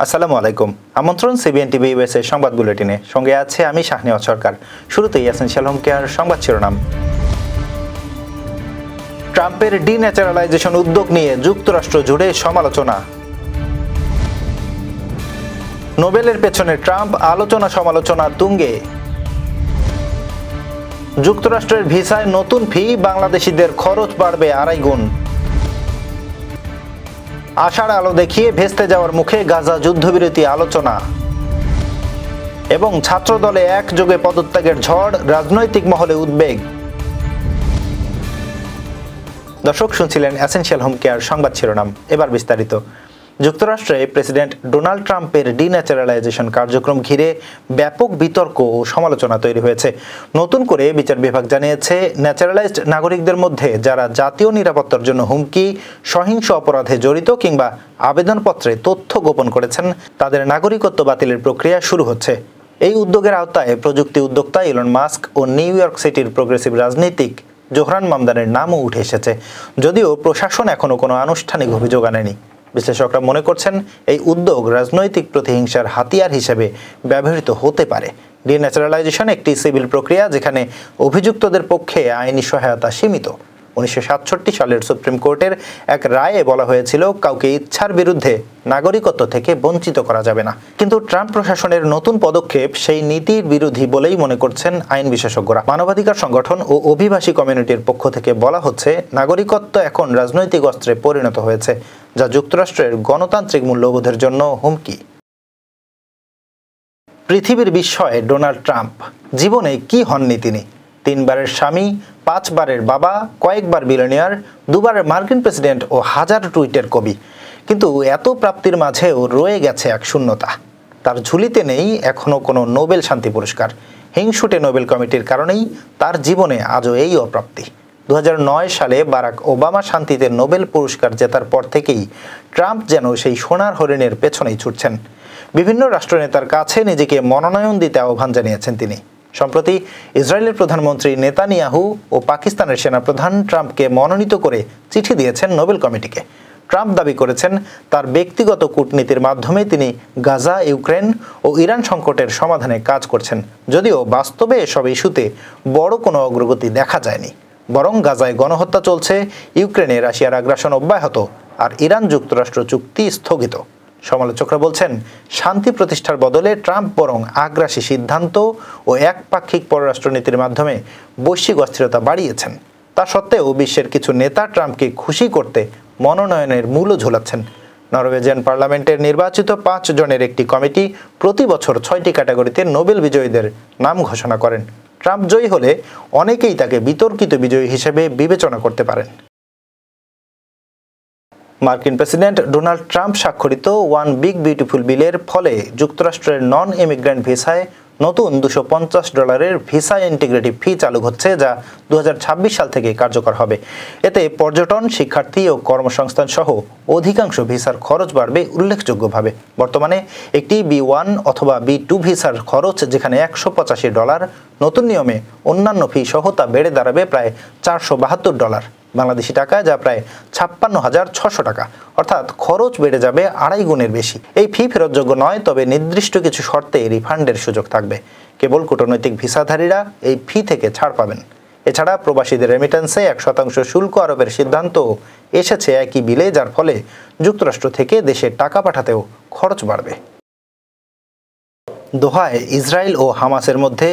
আসসালামু আলাইকুম। আমন্ত্রণ সিবিএন টিভি ইউএস এর সংবাদ বুলেটিনে। সঙ্গে আছে আমি শাহনেওয়াজ সরকার। শুরুতেই এসেনশিয়াল হোম কেয়ার সংবাদ শিরোনাম। ট্রাম্পের ডিন্যাচারালাইজেশন উদ্যোগ নিয়ে যুক্তরাষ্ট্র জুড়ে সমালোচনা। নোবেলের পেছনে ট্রাম্প, আলোচনা সমালোচনা তুঙ্গে। যুক্তরাষ্ট্রের ভিসায় নতুন ফি, বাংলাদেশিদের খরচ বাড়বে 2.5 গুণ। আশার আলো দেখিয়ে ভেস্তে যাওয়ার মুখে গাজা যুদ্ধবিরতি আলোচনা। এবং ছাত্রদলে একযোগে পদত্যাগের ঝড়, রাজনৈতিক মহলে উদ্বেগ। দর্শক, শুনছিলেন এসেনশিয়াল হোম কেয়ার সংবাদ শিরোনাম। এবার বিস্তারিত। যুক্তরাষ্ট্রে প্রেসিডেন্ট ডোনাল্ড ট্রাম্পের ডিন্যাচারালাইজেশন কার্যক্রম ঘিরে ব্যাপক বিতর্ক ও সমালোচনা তৈরি হয়েছে। নতুন করে বিচার বিভাগ জানিয়েছে, ন্যাচারালাইজড নাগরিকদের মধ্যে যারা জাতীয় নিরাপত্তার জন্য হুমকি, সহিংস অপরাধে জড়িত কিংবা আবেদনপত্রে তথ্য গোপন করেছেন, তাদের নাগরিকত্ব বাতিলের প্রক্রিয়া শুরু হচ্ছে। এই উদ্যোগের আওতায় প্রযুক্তি উদ্যোক্তা ইলন মাস্ক ও নিউ ইয়র্ক সিটির প্রগ্রেসিভ রাজনীতিক জোহরান মামদানের নামও উঠে এসেছে, যদিও প্রশাসন এখনো কোনো আনুষ্ঠানিক অভিযোগ আনেনি। বিশ্লেষকরা মনে করছেন, এই উদ্যোগ রাজনৈতিক প্রতিহিংসার হাতিয়ার হিসেবে ব্যবহৃত হতে পারে। ডিন্যাচারালাইজেশন একটি সিভিল প্রক্রিয়া যেখানে অভিযুক্তদের পক্ষে আইনি সহায়তা সীমিত। 1967 সালের সুপ্রিম কোর্টের এক রায়ে বলা হয়েছিল, কাউকে ইচ্ছার বিরুদ্ধে নাগরিকত্ব থেকে বঞ্চিত করা যাবে না। কিন্তু ট্রাম্প প্রশাসনের নতুন পদক্ষেপ সেই নীতির বিরোধী বলেই মনে করছেন আইন বিশেষজ্ঞরা। মানবাধিকার সংগঠন ও অভিবাসী কমিউনিটির পক্ষ থেকে বলা হচ্ছে, নাগরিকত্ব এখন রাজনৈতিক অস্ত্রে পরিণত হয়েছে, যা যুক্তরাষ্ট্রের গণতান্ত্রিক মূল্যবোধের জন্য হুমকি। পৃথিবীর বিস্ময়ে ডোনাল্ড ট্রাম্প। জীবনে কি হননি তিনি? 3 বারের স্বামী, 5 বারের বাবা, কয়েকবার বিলিয়নিয়ার, 2 বারের মার্কিন প্রেসিডেন্ট ও হাজার টুইটের কবি। কিন্তু এত প্রাপ্তির মাঝেও রয়ে গেছে এক শূন্যতা। তার ঝুলিতে নেই এখনো কোনো নোবেল শান্তি পুরস্কার। হিংসুটে নোবেল কমিটির কারণেই তার জীবনে আজও এই অপ্রাপ্তি। 2009 সালে বারাক ওবামা শান্তিতে নোবেল পুরস্কার জেতার পর থেকেই ট্রাম্প যেন সেই সোনার হরিণের পেছনেই ছুটছেন। বিভিন্ন রাষ্ট্রনেতার কাছে নিজেকে মনোনয়ন দিতে আহ্বান জানিয়েছেন তিনি। সম্প্রতি ইসরায়েলের প্রধানমন্ত্রী নেতানিয়াহু ও পাকিস্তানের সেনাপ্রধান ট্রাম্পকে মনোনীত করে চিঠি দিয়েছেন নোবেল কমিটিকে। ট্রাম্প দাবি করেছেন, তার ব্যক্তিগত কূটনীতির মাধ্যমে তিনি গাজা, ইউক্রেন ও ইরান সংকটের সমাধানে কাজ করছেন, যদিও বাস্তবে এসব ইস্যুতে বড় কোনো অগ্রগতি দেখা যায়নি। বরং গাজায় গণহত্যা চলছে, ইউক্রেনে রাশিয়ার আগ্রাসন অব্যাহত, আর ইরান যুক্তরাষ্ট্র চুক্তি স্থগিত। সমালোচকরা বলছেন, শান্তি প্রতিষ্ঠার বদলে ট্রাম্প বরং আগ্রাসী সিদ্ধান্ত ও একপাক্ষিক পররাষ্ট্রনীতির মাধ্যমে বৈশ্বিক অস্থিরতা বাড়িয়েছেন। তা সত্ত্বেও বিশ্বের কিছু নেতা ট্রাম্পকে খুশি করতে মনোনয়নের মূল্য ঝোলাচ্ছেন। নরওয়েজিয়ান পার্লামেন্টের নির্বাচিত 5 জনের একটি কমিটি প্রতি বছর 6টি ক্যাটাগরিতে নোবেল বিজয়ীদের নাম ঘোষণা করেন। ট্রাম্প জয়ী হলে অনেকেই তাকে বিতর্কিত বিজয়ী হিসেবে বিবেচনা করতে পারেন। মার্কিন প্রেসিডেন্ট ডোনাল্ড ট্রাম্প স্বাক্ষরিত ওয়ান বিগ বিউটিফুল বিলের ফলে যুক্তরাষ্ট্রের নন ইমিগ্রেন্ট ভিসায় নতুন $250 ভিসা ইন্টিগ্রেটিভ ফি চালু হচ্ছে, যা 2026 সাল থেকে কার্যকর হবে। এতে পর্যটন, শিক্ষার্থী ও কর্মসংস্থান সহ অধিকাংশ ভিসার খরচ বাড়বে উল্লেখযোগ্যভাবে। বর্তমানে একটি B1 অথবা B2 ভিসার খরচ যেখানে $185, নতুন নিয়মে অন্যান্য ফি সহ তা বেড়ে দাঁড়াবে প্রায় $472, বাংলাদেশি টাকায় যা প্রায় 56,600 টাকা। অর্থাৎ খরচ বেড়ে যাবে 2.5 গুণের বেশি। এই ফি ফেরতযোগ্য নয়, তবে নির্দিষ্ট কিছু শর্তে রিফান্ডের সুযোগ থাকবে। কেবল কূটনৈতিক ভিসাধারীরা এই ফি থেকে ছাড় পাবেন। এছাড়া প্রবাসীদের রেমিটেন্সে 1% শুল্ক আরোপের সিদ্ধান্ত এসেছে একই বিলে, যার ফলে যুক্তরাষ্ট্র থেকে দেশে টাকা পাঠাতেও খরচ বাড়বে। দোহায় ইসরায়েল ও হামাসের মধ্যে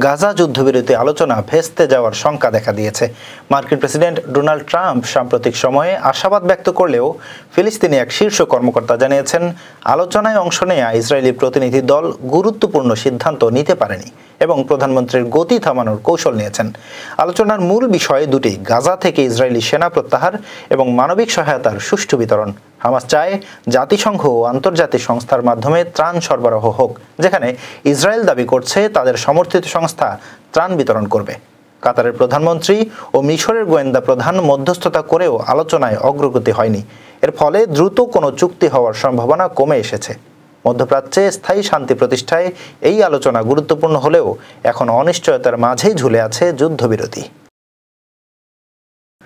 গাজা যুদ্ধবিরতি আলোচনা ভেস্তে যাওয়ার শঙ্কা দেখা দিয়েছে। মার্কিন প্রেসিডেন্ট ডোনাল্ড ট্রাম্প সাম্প্রতিক সময়ে আশাবাদ ব্যক্ত করলেও ফিলিস্তিনি এক শীর্ষ কর্মকর্তা জানিয়েছেন, আলোচনায় অংশ নেওয়া ইসরায়েলি প্রতিনিধি দল গুরুত্বপূর্ণ সিদ্ধান্ত নিতে পারেনি এবং প্রধানমন্ত্রীর গতি থামানোর কৌশল নিয়েছেন। আলোচনার মূল বিষয় দুটি: গাজা থেকে ইসরায়েলি সেনা প্রত্যাহার এবং মানবিক সহায়তার সুষ্ঠু বিতরণ। হামাস চায় জাতিসংঘ ও আন্তর্জাতিক সংস্থার মাধ্যমে ত্রাণ সরবরাহ হোক, যেখানে ইসরায়েল দাবি করছে তাদের সমর্থিত সংস্থা ত্রাণ বিতরণ করবে। কাতারের প্রধানমন্ত্রী ও মিশরের গোয়েন্দা প্রধান মধ্যস্থতা করেও আলোচনায় অগ্রগতি হয়নি। এর ফলে দ্রুত কোনো চুক্তি হওয়ার সম্ভাবনা কমে এসেছে। মধ্যপ্রাচ্যে স্থায়ী শান্তি প্রতিষ্ঠায় এই আলোচনা গুরুত্বপূর্ণ হলেও এখন অনিশ্চয়তার মাঝেই ঝুলে আছে যুদ্ধবিরতি।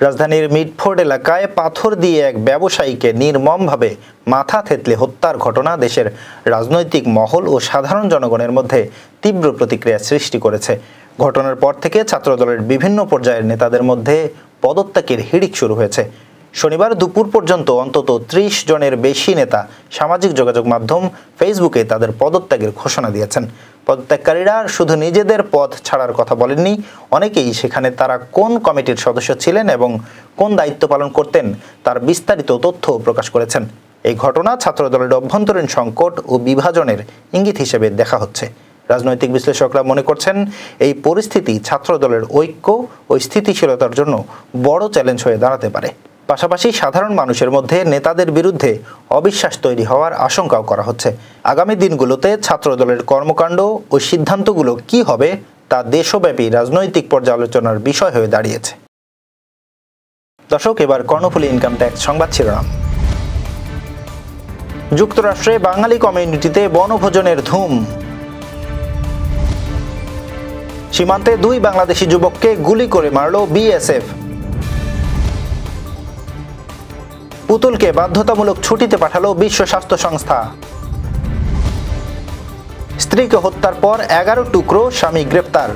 রাজধানীর মিডফোর্ড এলাকায় পাথর দিয়ে এক ব্যবসায়ীকে নির্মমভাবে মাথা থেতলে হত্যার ঘটনা দেশের রাজনৈতিক মহল ও সাধারণ জনগণের মধ্যে তীব্র প্রতিক্রিয়া সৃষ্টি করেছে। ঘটনার পর থেকে ছাত্রদলের বিভিন্ন পর্যায়ের নেতাদের মধ্যে পদত্যাগের হিড়িক শুরু হয়েছে। শনিবার দুপুর পর্যন্ত অন্তত ৩০ জনের বেশি নেতা সামাজিক যোগাযোগ মাধ্যম ফেসবুকে তাদের পদত্যাগের ঘোষণা দিয়েছেন। পদত্যাগকারীরা শুধু নিজেদের পদ ছাড়ার কথা বলেননি, অনেকেই সেখানে তারা কোন কমিটির সদস্য ছিলেন এবং কোন দায়িত্ব পালন করতেন তার বিস্তারিত তথ্য প্রকাশ করেছেন। এই ঘটনা ছাত্রদলের অভ্যন্তরীণ সংকট ও বিভাজনের ইঙ্গিত হিসেবে দেখা হচ্ছে। রাজনৈতিক বিশ্লেষকরা মনে করছেন, এই পরিস্থিতি ছাত্রদলের ঐক্য ও স্থিতিশীলতার জন্য বড় চ্যালেঞ্জ হয়ে দাঁড়াতে পারে। পাশাপাশি সাধারণ মানুষের মধ্যে নেতাদের বিরুদ্ধে অবিশ্বাস তৈরি হওয়ার আশঙ্কাও করা হচ্ছে। আগামী দিনগুলোতে ছাত্রদলের কর্মকাণ্ড ও সিদ্ধান্তগুলো কি হবে তা দেশব্যাপী রাজনৈতিক পর্যালোচনার বিষয় হয়ে দাঁড়িয়েছে। দর্শক, এবার কর্ণফুলী ইনকাম ট্যাক্স সংবাদ শিরোনাম। যুক্তরাষ্ট্রে বাঙালি কমিউনিটিতে বনভোজনের ধুম। সীমান্তে 2 বাংলাদেশি যুবককে গুলি করে মারল বিএসএফ। পুতুলকে বাধ্যতামূলক ছুটিতে পাঠালো বিশ্ব স্বাস্থ্য সংস্থা। স্ত্রীকে হত্যার পর 11 টুকরো, স্বামী গ্রেপ্তার।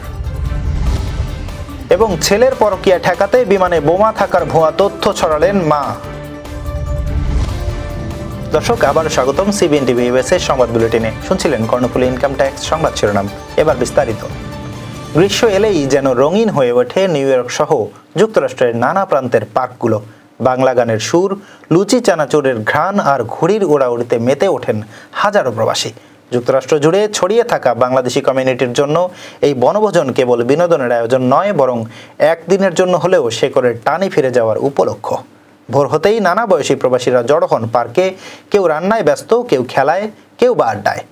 এবং ছেলের পরকীয়া ঠেকাতে বিমানে বোমা থাকার ভুয়া তথ্য ছড়ালেন মা। দর্শক, আবার স্বাগতম সিবিএন টিভি ইউএসএ সংবাদ বুলেটিনে। শুনছিলেন কর্ণফুলী ইনকাম ট্যাক্স সংবাদ শিরোনাম। এবার বিস্তারিত। গ্রীষ্ম এলেই যেন রঙিন হয়ে ওঠে নিউ ইয়র্ক সহ যুক্তরাষ্ট্রের নানা প্রান্তের পার্কগুলো। বাংলা গানের সুর, লুচি চানাচুরের ঘ্রাণ আর ঘুড়ির উড়াউড়িতে মেতে ওঠেন হাজারো প্রবাসী। যুক্তরাষ্ট্র জুড়ে ছড়িয়ে থাকা বাংলাদেশি কমিউনিটির জন্য এই বনভোজন কেবল বিনোদনের আয়োজন নয়, বরং একদিনের জন্য হলেও শেকড়ের টানে ফিরে যাওয়ার উপলক্ষ। ভোর হতেই নানা বয়সী প্রবাসীরা জড়ো হন পার্কে। কেউ রান্নায় ব্যস্ত, কেউ খেলায়, কেউ বা আড্ডায়।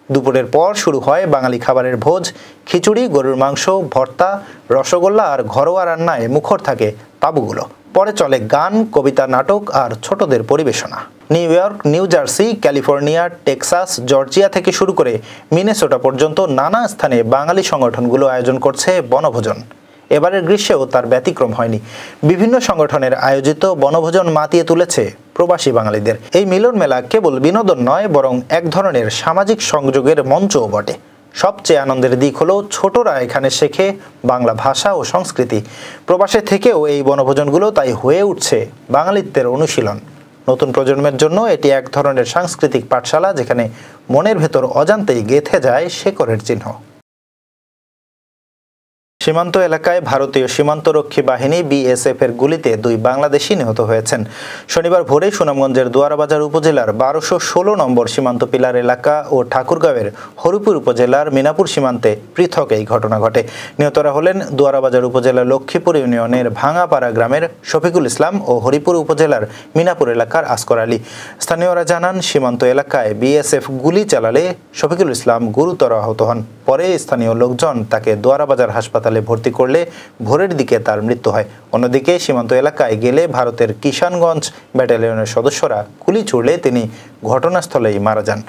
দুপুরের পর শুরু হয় বাঙালি খাবারের ভোজ। খিচুড়ি, গরুর মাংস, ভর্তা, রসগোল্লা আর ঘরোয়া রান্নায় মুখর থাকে তাঁবুগুলো। পরে চলে গান, কবিতা, নাটক আর ছোটদের পরিবেশনা। New York, new jersey, California, Texas, Georgia থেকে শুরু করে মিনেসোটা পর্যন্ত নানা স্থানে বাঙালি সংগঠনগুলো আয়োজন করছে বনভোজন। এবারের গ্রীষ্মেও তার ব্যতিক্রম হয়নি। বিভিন্ন সংগঠনের আয়োজিত বনভোজন মাতিয়ে তুলেছে প্রবাসী বাঙালিদের। এই মিলন মেলা কেবল বিনোদন নয়, বরং এক ধরনের সামাজিক সংযোগের মঞ্চও বটে। সবচেয়ে আনন্দের দিক হলো ছোটরা এখানে শেখে বাংলা ভাষা ও সংস্কৃতি। প্রবাসে থেকেও এই বনভোজনগুলো তাই হয়ে উঠছে বাঙালিত্বের অনুশীলন। নতুন প্রজন্মের জন্য এটি এক ধরনের সাংস্কৃতিক পাঠশালা, যেখানে মনের ভেতর অজান্তেই গেঁথে যায় শেকড়ের চিহ্ন। সীমান্ত এলাকায় ভারতীয় সীমান্তরক্ষী বাহিনী বিএসএফ এর গুলিতে 2 বাংলাদেশি নিহত হয়েছেন। শনিবার ভোরে সুনামগঞ্জের দুয়ারাবাজার উপজেলার 1216 নম্বর সীমান্ত পিলার এলাকা ও ঠাকুরগাঁওয়ের হরিপুর উপজেলার মিনাপুর সীমান্তে পৃথক এই ঘটনা ঘটে। নিহতরা হলেন দুয়ারাবাজার উপজেলার লক্ষ্মীপুর ইউনিয়নের ভাঙাপাড়া গ্রামের শফিকুল ইসলাম ও হরিপুর উপজেলার মিনাপুর এলাকার আসকর আলী। স্থানীয়রা জানান, সীমান্ত এলাকায় বিএসএফ গুলি চালালে শফিকুল ইসলাম গুরুতর আহত হন। পরে স্থানীয় লোকজন তাকে দুয়ারাবাজার হাসপাতালে ভর্তি করলে ভোরের দিকে তার মৃত্যু হয়। অন্যদিকে সীমান্ত এলাকায় গেলে ভারতের কিষানগঞ্জ ব্যাটালিয়নের সদস্যরা গুলি ছুড়লে তিনি ঘটনাস্থলেই মারা যান।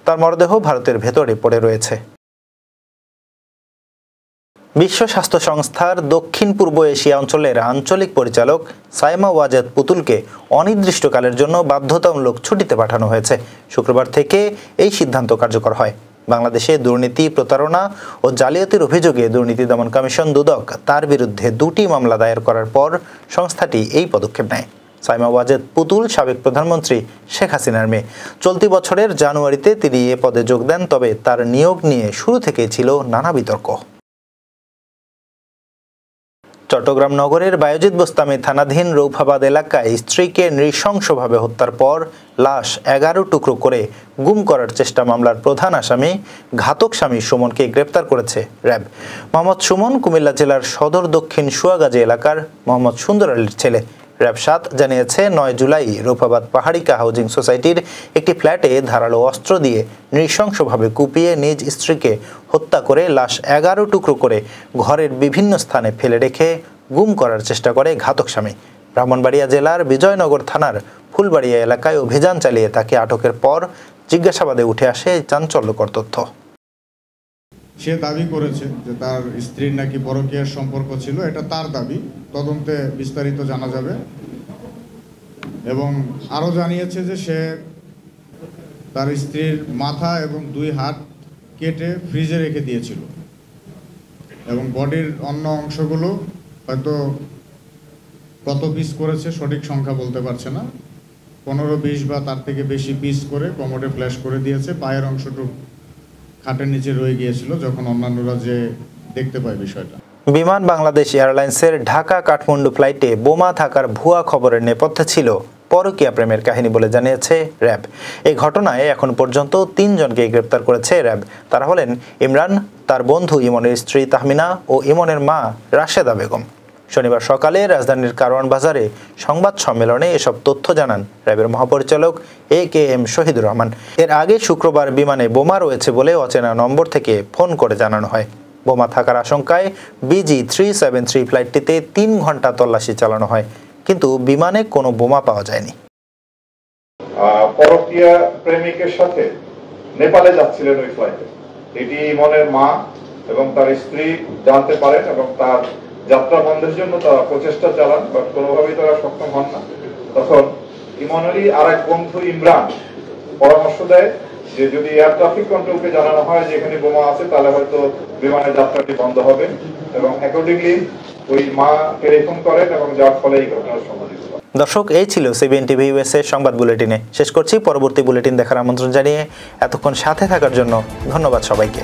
তার মরদেহ ভারতের ভেতরে পড়ে রয়েছে। বিশ্ব স্বাস্থ্য সংস্থার দক্ষিণ পূর্ব এশিয়া অঞ্চলের আঞ্চলিক পরিচালক সাইমা ওয়াজেদ পুতুলকে অনির্দিষ্টকালের জন্য বাধ্যতামূলক ছুটিতে পাঠানো হয়েছে। শুক্রবার থেকে এই সিদ্ধান্ত কার্যকর হয়। বাংলাদেশে দুর্নীতি, প্রতারণা ও জালিয়াতির অভিযোগে দুর্নীতি দমন কমিশন দুদক তার বিরুদ্ধে 2টি মামলা দায়ের করার পর সংস্থাটি এই পদক্ষেপ নেয়। সাইমা ওয়াজেদ পুতুল সাবেক প্রধানমন্ত্রী শেখ হাসিনার মেয়ে। চলতি বছরের জানুয়ারিতে তিনি এ পদে যোগ দেন, তবে তার নিয়োগ নিয়ে শুরু থেকেই ছিল নানা বিতর্ক। চট্টগ্রাম নগরের বায়েজিদ বোস্তামি থানাধীন রৌফাবাদ এলাকায় স্ত্রীকে নৃশংসভাবে হত্যার পর লাশ 11 টুকরো করে গুম করার চেষ্টা মামলার প্রধান আসামি ঘাতক স্বামী সুমনকে গ্রেপ্তার করেছে র্যাব। মোহাম্মদ সুমন কুমিল্লা জেলার সদর দক্ষিণ সুয়াগাজী এলাকার মোহাম্মদ সুন্দর আলীর ছেলে। র্যাব 7 জানিয়েছে, 9 জুলাই রৌফাবাদ পাহাড়িকা হাউজিং সোসাইটির একটি ফ্ল্যাটে ধারালো অস্ত্র দিয়ে নৃশংসভাবে কুপিয়ে নিজ স্ত্রীকে হত্যা করে লাশ 11 টুকরো করে ঘরের বিভিন্ন স্থানে ফেলে রেখে গুম করার চেষ্টা করে ঘাতক স্বামী। ব্রাহ্মণবাড়িয়া জেলার বিজয়নগর থানার ফুলবাড়িয়া এলাকায় অভিযান চালিয়ে তাকে আটকের পর জিজ্ঞাসাবাদে উঠে আসে চাঞ্চল্যকর তথ্য। সে দাবি করেছে যে তার স্ত্রীর নাকি পরকীয়ার সম্পর্ক ছিল, এটা তার দাবি, তদন্তে বিস্তারিত জানা যাবে। এবং আরও জানিয়েছে যে সে তার স্ত্রীর মাথা এবং 2 হাত কেটে ফ্রিজে রেখে দিয়েছিল এবং বডির অন্য অংশগুলো হয়তো কত পিস করেছে সঠিক সংখ্যা বলতে পারছে না, 15-20 বা তার থেকে বেশি পিস করে কমোডে ফ্ল্যাশ করে দিয়েছে। পায়ের অংশটুকু খাটের নিচে রয়ে গিয়েছিল যখন অন্যান্যরা যে দেখতে পায় বিষয়টা। বিমান বাংলাদেশ এয়ারলাইন্সের ঢাকা কাঠমান্ডু ফ্লাইটে বোমা থাকার ভুয়া খবরের নেপথ্যে ছিল পরকীয়া প্রেমের কাহিনী বলে জানিয়েছে র্যাব। এই ঘটনায় এখন পর্যন্ত 3 জনকে গ্রেপ্তার করেছে র্যাব। তারা হলেন ইমরান, তার বন্ধু ইমনের স্ত্রী তাহমিনা ও ইমনের মা রাশেদা বেগম। শনিবার সকালে রাজধানীর কারওয়ান বাজারে সংবাদ সম্মেলনে এসব তথ্য জানান র্যাবের মহাপরিচালক AKM শহীদুর রহমান। এর আগে শুক্রবার বিমানে বোমা রয়েছে বলে অচেনা নম্বর থেকে ফোন করে জানানো হয়। বোমা থাকার আশঙ্কায় BG373 ফ্লাইটটিতে 3 ঘন্টা তল্লাশি চালানো হয়, কিন্তু বিমানে কোনো বোমা পাওয়া যায়নি। পরকীয়া প্রেমিকের সাথে নেপালে যাচ্ছিলেন ওই ফ্লাইটে, এটি ইমনের মা এবং তার স্ত্রী জানতে পারেন এবং তার যাত্রা বন্ধের জন্য তারা প্রচেষ্টা চালান, বাট কোনোভাবেই তারা সক্ষম হন না। তখন ইমনেরই আর এক বন্ধু ইমরান পরামর্শ দেয় যে যদি এয়ার ট্রাফিক কন্ট্রোলকে জানানো হয় যে এখানে বোমা আছে তাহলে হয়তো বিমানের যাত্রাটি বন্ধ হবে, এবং অ্যাকর্ডিংলি ওই মা টেলিফোন করেন এবং যার ফলে এই ঘটনার সংঘটিত হয়। দর্শক, এই ছিল CBN TV US এর সংবাদ বুলেটিনে। শেষ করছি। পরবর্তী বুলেটিন দেখার আমন্ত্রণ জানিয়ে এতক্ষণ সাথে থাকার জন্য ধন্যবাদ সবাইকে।